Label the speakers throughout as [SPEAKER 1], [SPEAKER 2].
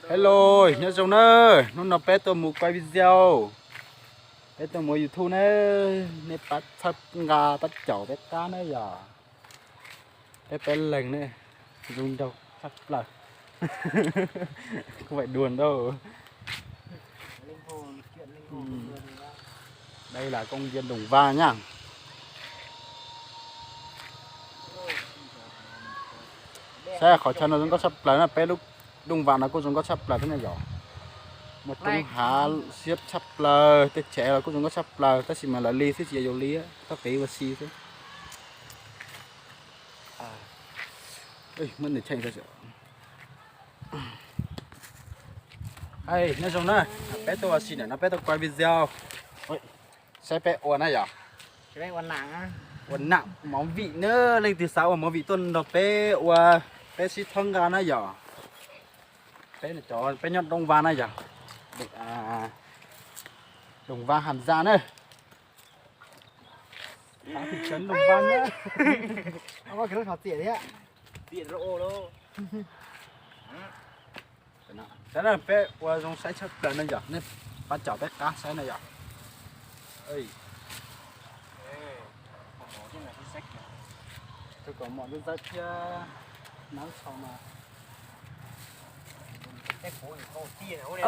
[SPEAKER 1] Hello, nhớ giống nó nó bé tôi muốn quay video, bé tôi muốn YouTube này bắt thắt gà bắt chó bé cá nữa giờ, bé lành này, dùng đâu sắp là, không phải đùa đâu. Đây là công viên Đồng Va nhá. Xe khỏi chân nó cũng có sắp lại là bé lúc Đồng Va nó cũng dùng có sắp lại thế này giờ. Một trong há xếp sắp là tết trẻ là cũng dùng có sắp là tất nhiên mà là ly thế gì nhiều ly á, các tí và xì thế. Ê, mất để tranh ra rồi. Ê, nói chung này, bé tôi xin này, nó bé tôi quay video. Ôi, xe bé ổn này à?
[SPEAKER 2] Cái này còn nặng á.
[SPEAKER 1] Ổn nặng, món vị nữa, lên từ sáu món vị tuần đó bé bé xí thân ra này à? Bé này cho bé nhặt Đồng Va này à? Đồng Va Hàn Gia này. Thị trấn Đồng Va nhá.
[SPEAKER 2] Ông có cái nó tiền đấy ạ.
[SPEAKER 3] Tiền rộ đâu.
[SPEAKER 1] Thế là bé qua trong sai chấp lần này giờ nên bắt chó bé cá sai này giờ. Ơi. Tôi có món rất rất nắng sau mà.
[SPEAKER 3] Cái phố này có tiền đâu đấy.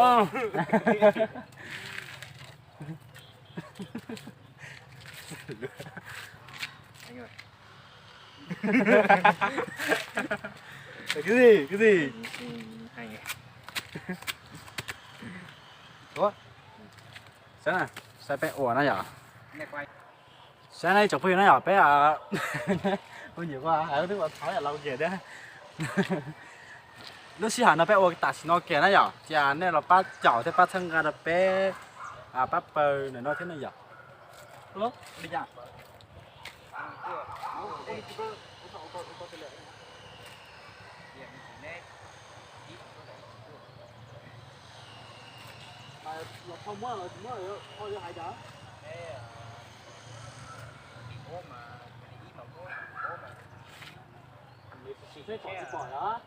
[SPEAKER 3] Anh ơi.
[SPEAKER 1] Cái gì? Cái gì?
[SPEAKER 3] Hay nhỉ.
[SPEAKER 1] Ủa? Sao này? Sao bé ủa này giờ?
[SPEAKER 3] Nghe quay.
[SPEAKER 1] Sao này chụp phim này giờ bé à? Ôi nhiều quá, ở thứ mà thói là lâu gì đấy. Lúc xí hẳn nó bé ủa cái xin nó kia này giờ. Chả này là bắt chảo thế bắt thân ra là bé bắt bờ này nó thế này giờ. Ủa? Đi nhá. Là không quá rồi, mới thôi hại đó. Chỉ thấy có chỉ bỏ đó.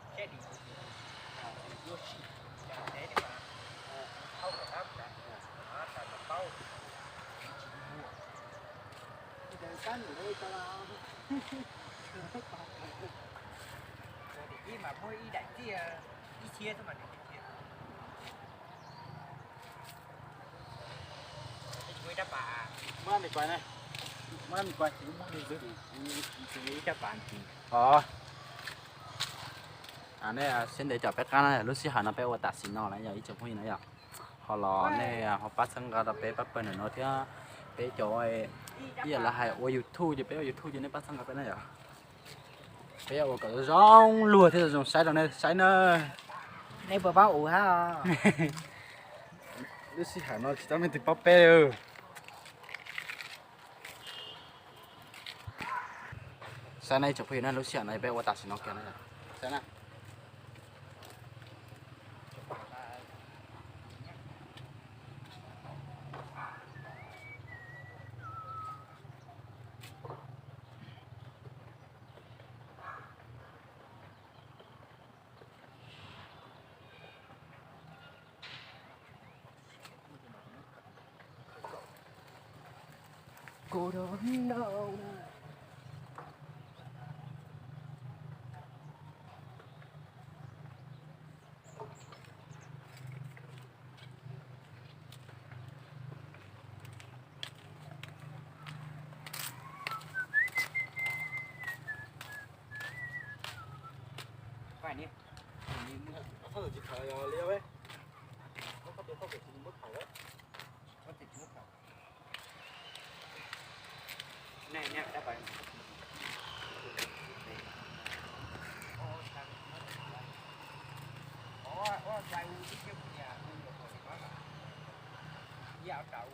[SPEAKER 3] Mà mỗi ý đại kia ý chia thôi mà để chia. Cái đáp bà.
[SPEAKER 1] Mới ăn được quay này. Mới ăn được quay thì cũng đi giữ.
[SPEAKER 3] Cái đáp bà gì?
[SPEAKER 1] Này xin để cho bé cá này lúc xí hẳn nó bé qua đặt xin nó này giờ ít chụp hình này giờ. Họ lò này họ bắt sang ra bé bắt bên này nó thế bé cho ai giờ là hay ở YouTube thì bé ở YouTube thì nó bắt sang ra bé này giờ. Bé ở cái rong lùa thế rồi sai đâu này sai nữa.
[SPEAKER 2] Này bờ bao ủ ha.
[SPEAKER 1] Lúc xí hẳn nó chỉ tao mình tự bắt bé ư. Sai này chụp hình này lúc xí hẳn này bé qua đặt xin nó kia này. Sai này.
[SPEAKER 2] Cô đơn đâu.
[SPEAKER 3] Phải đi.
[SPEAKER 1] Thôi chỉ phải liêu ấy. Nó có thể chỉ mất khẩu đấy.
[SPEAKER 3] Có thể chút đâu. Này nè đáp bà. Ủa dài u cái kia nhà u được rồi quá. Dạo đậu.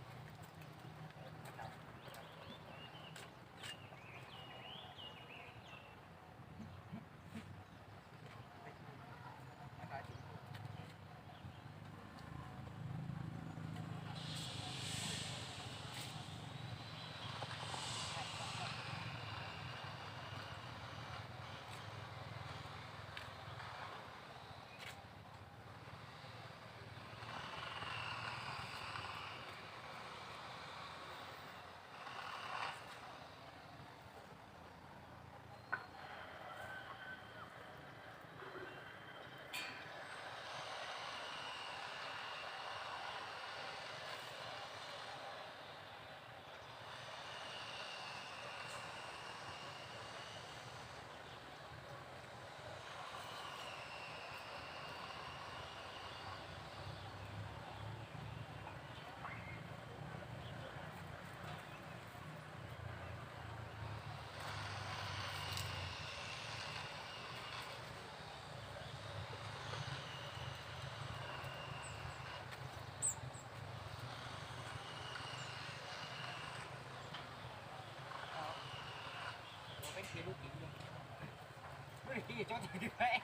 [SPEAKER 3] cho thì đi vậy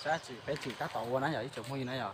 [SPEAKER 1] sẽ chỉ bé chỉ cá tàu nó giờ ít chục mươi nữa giờ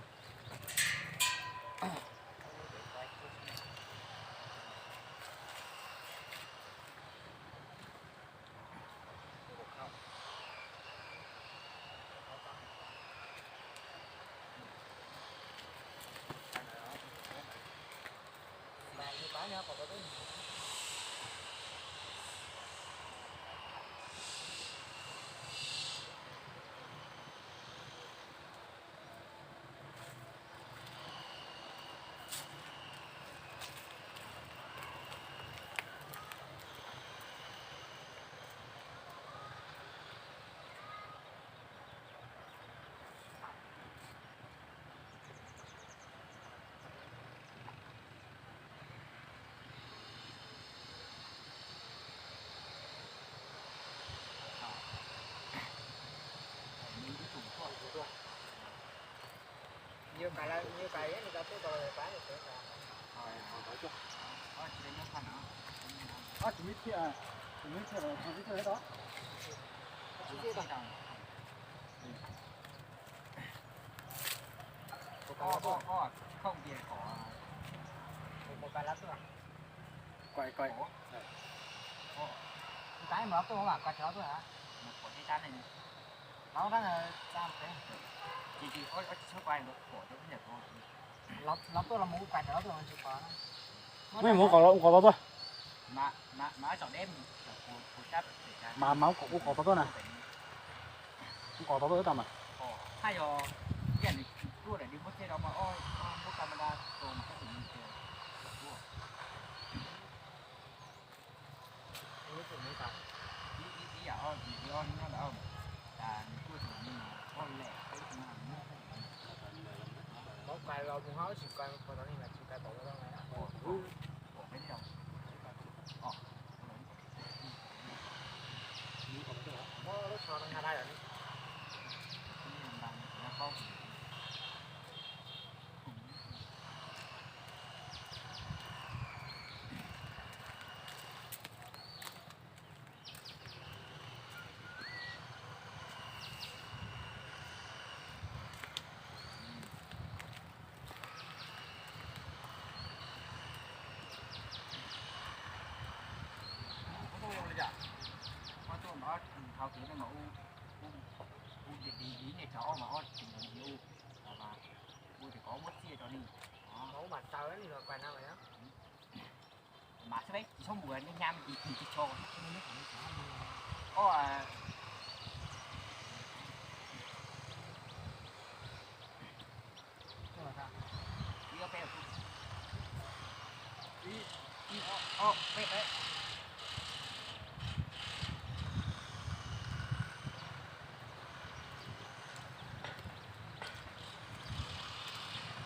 [SPEAKER 3] như cái ấy người ta tôi rồi bán được cái là chỉ nó thành nó
[SPEAKER 2] chỉ biết kia không biết thế đó
[SPEAKER 3] chỉ biết đó có không tiền có một cái lá nữa
[SPEAKER 2] quậy
[SPEAKER 3] cái mà tôi không làm cái chó tôi hả một của cái này nó đang là sao thế chỉ có số quay được của tôi nhật thôi nó tôi là muốn quay đó tôi chỉ có
[SPEAKER 2] mấy muốn có thôi
[SPEAKER 3] mà chọn đêm của chấp
[SPEAKER 2] mà máu cũng có thôi nè cũng có thôi tao mà
[SPEAKER 3] hay rồi cái này đua để đi mất cái đó mà ôi mua camera rồi mà cái gì đua cái gì mới tao ý à ôi gì ôi nó là ông là đua rồi nhưng mà con lẻ cái gì mà có cái lo cũng hỏi chỉ cái con đó là chỉ cái bộ đó này bộ cái gì đâu nó cho nó ngay đây rồi không nó thao tiếng nó u đi này chó mà ó chỉnh u và u thì có mất chia cho đi máu mà tao ấy rồi quay nào vậy đó mà sao đấy chỉ xong buồn nên nham thì cho có đi ở bên đi bên đấy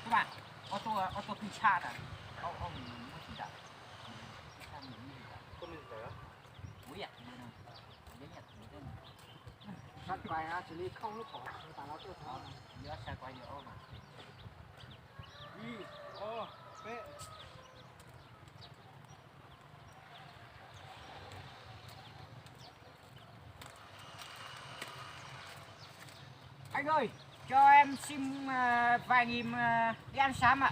[SPEAKER 3] các bạn ô tô phi cha à ông có chỉ đạo có mình phải á ui à đấy nhặt đấy sát quay á chỉ đi không lúc bỏ tao nó tôi tháo nhớ sát quay nhiều mà bé anh ơi cho em xin vài nghìn đi ăn sáng ạ.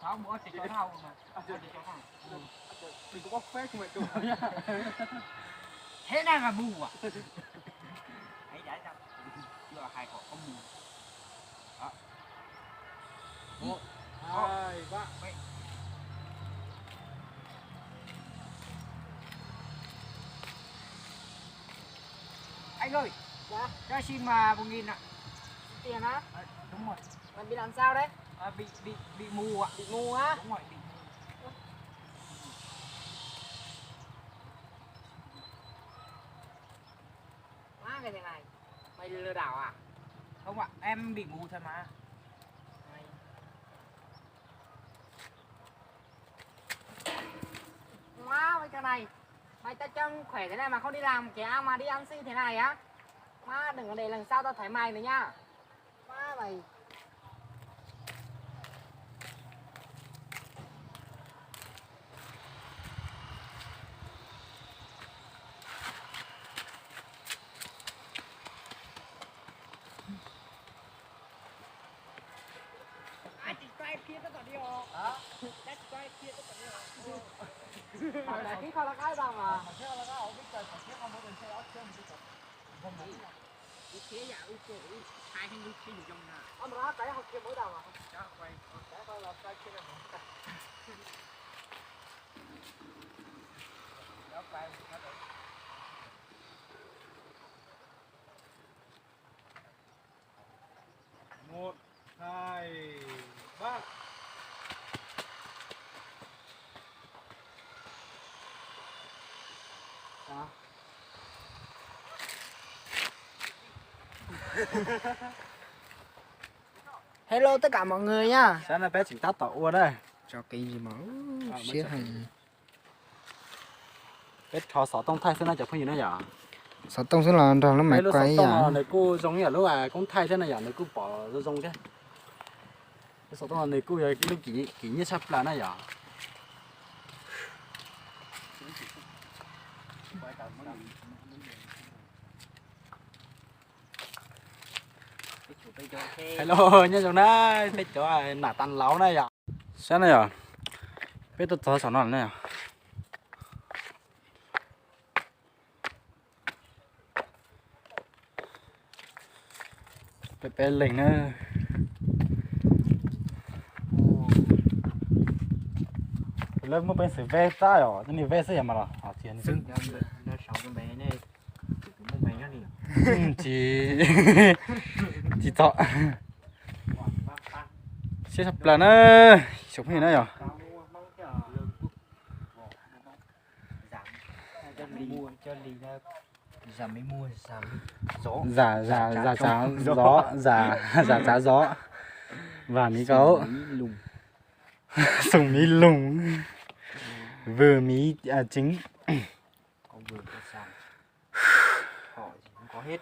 [SPEAKER 3] tháo bữa thì cho thao mà
[SPEAKER 2] đừng có bóc phét không mày tụi nhá.
[SPEAKER 3] thế này là mù à hãy giải ra chưa hai quả có mù đó
[SPEAKER 2] 1, 2, 3.
[SPEAKER 3] anh ơi dạ cho xin mà 1.000 ạ tiền á đúng rồi mình bị làm sao đấy bị mù ạ bị mù á đúng rồi bị mù má cái này mày lừa đảo à không ạ em bị mù thôi mà má mấy cái này mày ta chân khỏe thế này mà không đi làm kéo mà đi ăn xin thế này á má đừng có để lần sau tao thấy mày nữa nha má mày Hồi nãy khi không là cái đâu mà thế dạ ok hai thanh cái gì trong nè ông đó cái học kia mỗi đầu à đó quay để coi là cái kia là một đó quay nó được
[SPEAKER 2] 1, 2, 3.
[SPEAKER 3] đó hello tất cả mọi người nhá
[SPEAKER 1] sáng nay bé chỉ tắt tàu qua đây
[SPEAKER 3] cho cái gì mà xía hành
[SPEAKER 1] bé thò sọ tông thay sáng nay chụp cái gì nữa nhở
[SPEAKER 3] sao tông sẽ là nó mày
[SPEAKER 1] lúc
[SPEAKER 3] quay
[SPEAKER 1] sọ
[SPEAKER 3] à
[SPEAKER 1] tông này cô giống như là lúc à cũng thay thế này nhở này cô bỏ ra giống thế sọ tông này cô lúc kỹ như sắp là này nhở hello nha chồng đấy bé cho nả tan láo này nhở sáng này nhở bé tôi thò sọ nó này nhở bé lình nữa lớp mới bên sự ve ta rồi cái này ve sẽ mà là họ tiền
[SPEAKER 3] ซึ่งnó sống con bé này con bé nó đi
[SPEAKER 1] chỉ thọ sẽ sắp là nó chụp gì nữa nhở
[SPEAKER 3] cho lì ra giảm mới mua giảm gió
[SPEAKER 1] giả trá gió giả trá gió và mí gấu
[SPEAKER 3] lùng
[SPEAKER 1] sùng mí lùng vừa mí chính
[SPEAKER 3] có vừa có sàn họ gì cũng có hết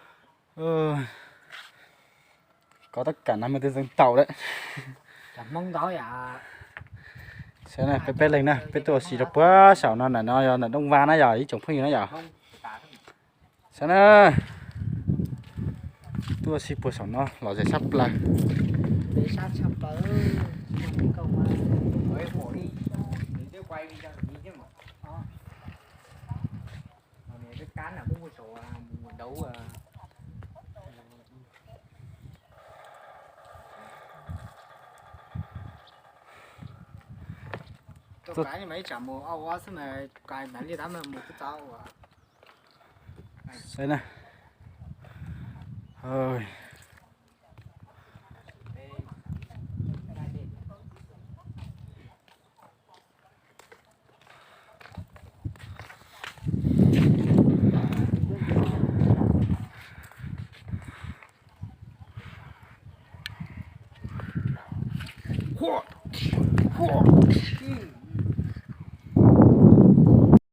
[SPEAKER 1] có tất cả 54 dân tàu đấy
[SPEAKER 3] chẳng mong đó à
[SPEAKER 1] thế này bé lên nè bé tôi xì được quá sảo nó là đông va nó giờ ý chồng phi nó giờ thế này tôi xì bùa sảo nó lò dễ sắp là
[SPEAKER 3] để sát sắp tới câu mà mới bỏ đi để quay đi ra đi chứ mà cái cán là muốn mua sổ mua đấu tôi cái này mấy chả mua ao quá xong rồi cái bán đi đám là một cái tao à
[SPEAKER 1] thế này ơi